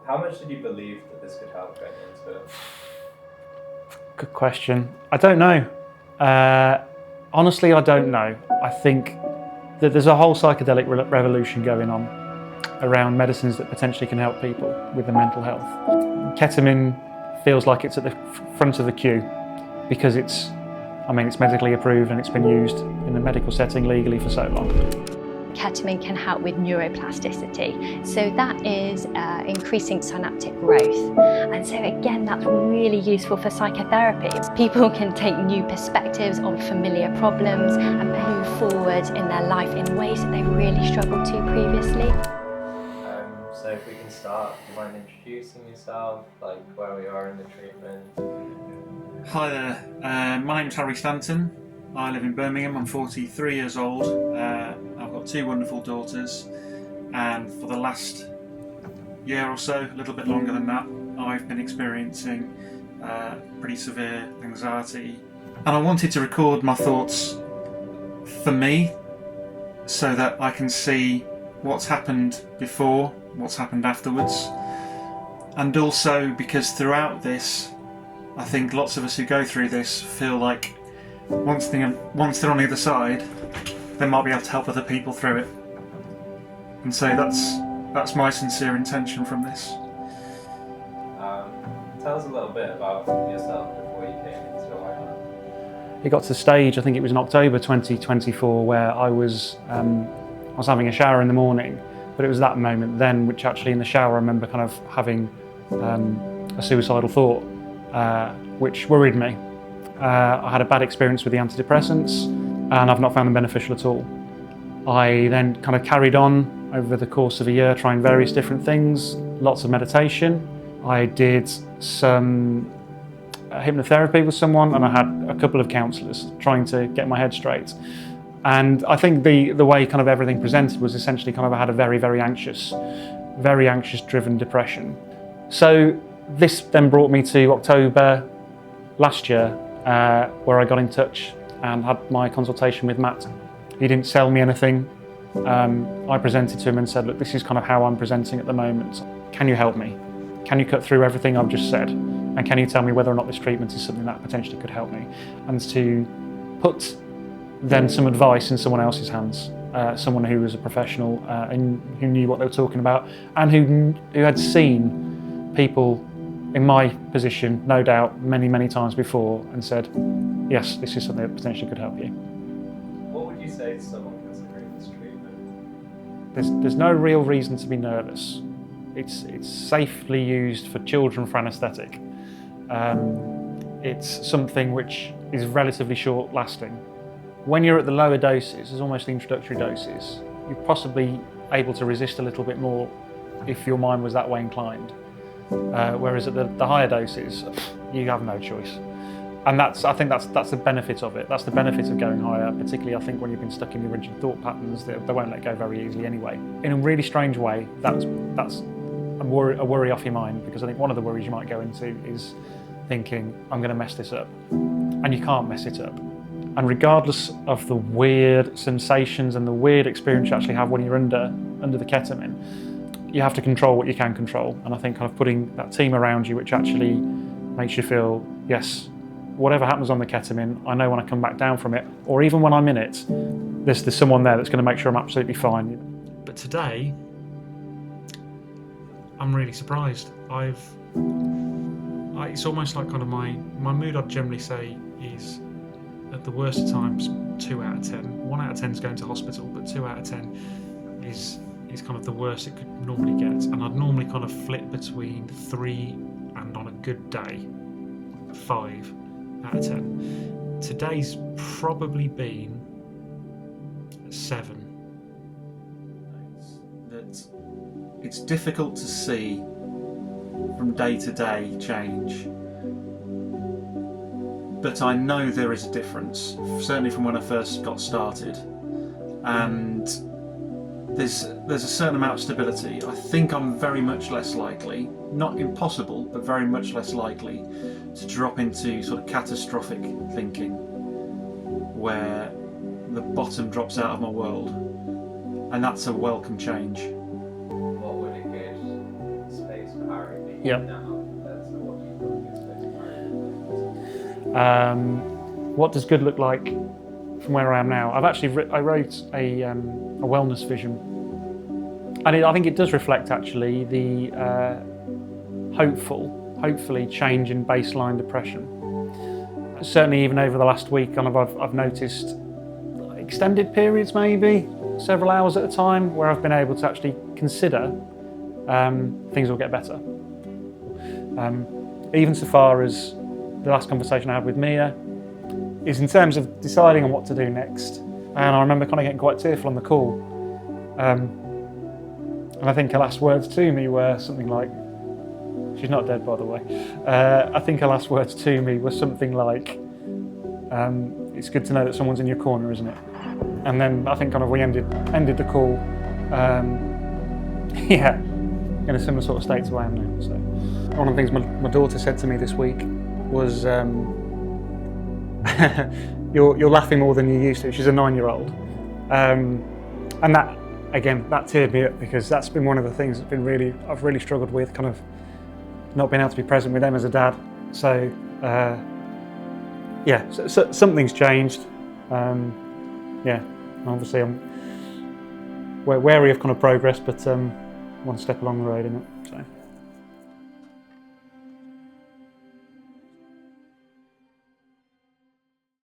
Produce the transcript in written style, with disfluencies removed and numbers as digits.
How much did you believe that this could help going into it? Good question. I don't know. Honestly, I don't know. I think that there's a whole psychedelic revolution going on around medicines that potentially can help people with their mental health. Ketamine feels like it's at the front of the queue because it's medically approved and it's been used in a medical setting legally for so long. Ketamine can help with neuroplasticity, so that is increasing synaptic growth, and so again that's really useful for psychotherapy. People can take new perspectives on familiar problems and move forward in their life in ways that they've really struggled to previously. So if we can start, do you mind introducing yourself, like where we are in the treatment? Hi there, my name's Harry Stanton. I live in Birmingham. I'm 43 years old. I've got two wonderful daughters, and for the last year or so, a little bit longer than that, I've been experiencing pretty severe anxiety. And I wanted to record my thoughts for me so that I can see what's happened before, what's happened afterwards, and also because throughout this, I think lots of us who go through this feel like once they're on the other side, they might be able to help other people through it. And so that's my sincere intention from this. Tell us a little bit about yourself before you came into Aion. It got to the stage, I think it was in October 2024, where I was having a shower in the morning, but it was that moment then which actually in the shower I remember kind of having a suicidal thought, which worried me. I had a bad experience with the antidepressants and I've not found them beneficial at all. I then kind of carried on over the course of a year trying various different things, lots of meditation. I did some hypnotherapy with someone and I had a couple of counsellors trying to get my head straight. And I think the way kind of everything presented was essentially kind of I had a very anxious driven depression. So this then brought me to October last year, where I got in touch and had my consultation with Matt. He didn't sell me anything. I presented to him and said, look, this is kind of how I'm presenting at the moment. Can you help me? Can you cut through everything I've just said? And can you tell me whether or not this treatment is something that potentially could help me? And to put then some advice in someone else's hands, someone who was a professional and who knew what they were talking about and who had seen people in my position, no doubt, many times before and said, yes, this is something that potentially could help you. What would you say to someone considering this treatment? There's no real reason to be nervous. It's safely used for children for anaesthetic. It's something which is relatively short lasting. When you're at the lower doses, there's almost the introductory doses, you're possibly able to resist a little bit more if your mind was that way inclined. Whereas at the higher doses, you have no choice. And I think that's the benefit of it. That's the benefit of going higher, particularly I think when you've been stuck in your rigid thought patterns, they won't let go very easily anyway. In a really strange way, that's a worry off your mind, because I think one of the worries you might go into is thinking, I'm going to mess this up. And you can't mess it up. And regardless of the weird sensations and the weird experience you actually have when you're under the ketamine, you have to control what you can control. And I think kind of putting that team around you which actually makes you feel, yes, whatever happens on the ketamine, I know when I come back down from it, or even when I'm in it, there's someone there that's going to make sure I'm absolutely fine. But today, I'm really surprised. It's almost like kind of my mood, I'd generally say, is at the worst of times 2 out of 10. 1 out of 10 is going to hospital, but 2 out of 10 is kind of the worst it could normally get. And I'd normally kind of flip between 3 and, on a good day, 5 out of 10. Today's probably been 7. That it's difficult to see from day to day change, but I know there is a difference, certainly from when I first got started, and there's a certain amount of stability. I think I'm very much less likely, not impossible, but very much less likely to drop into sort of catastrophic thinking where the bottom drops out of my world, and that's a welcome change. What would a good space for Harry Yep. now. So what do you think is What does good look like from where I am now? I've actually I wrote a wellness vision, and I think it does reflect actually the hopefully change in baseline depression. Certainly, even over the last week, kind of I've noticed extended periods, maybe several hours at a time, where I've been able to actually consider things will get better. Even so far as the last conversation I had with Mia is in terms of deciding on what to do next. And I remember kind of getting quite tearful on the call. And I think her last words to me were something like, she's not dead, by the way. I think her last words to me were something like, it's good to know that someone's in your corner, isn't it? And then I think kind of we ended the call, yeah, in a similar sort of state to I am now. So one of the things my daughter said to me this week was, you're laughing more than you used to. She's a 9-year-old. And that, again, that teared me up, because that's been one of the things that's been I've really struggled with, kind of not being able to be present with them as a dad. So, yeah, so something's changed. Yeah, obviously I'm wary of kind of progress, but one step along the road, innit? So.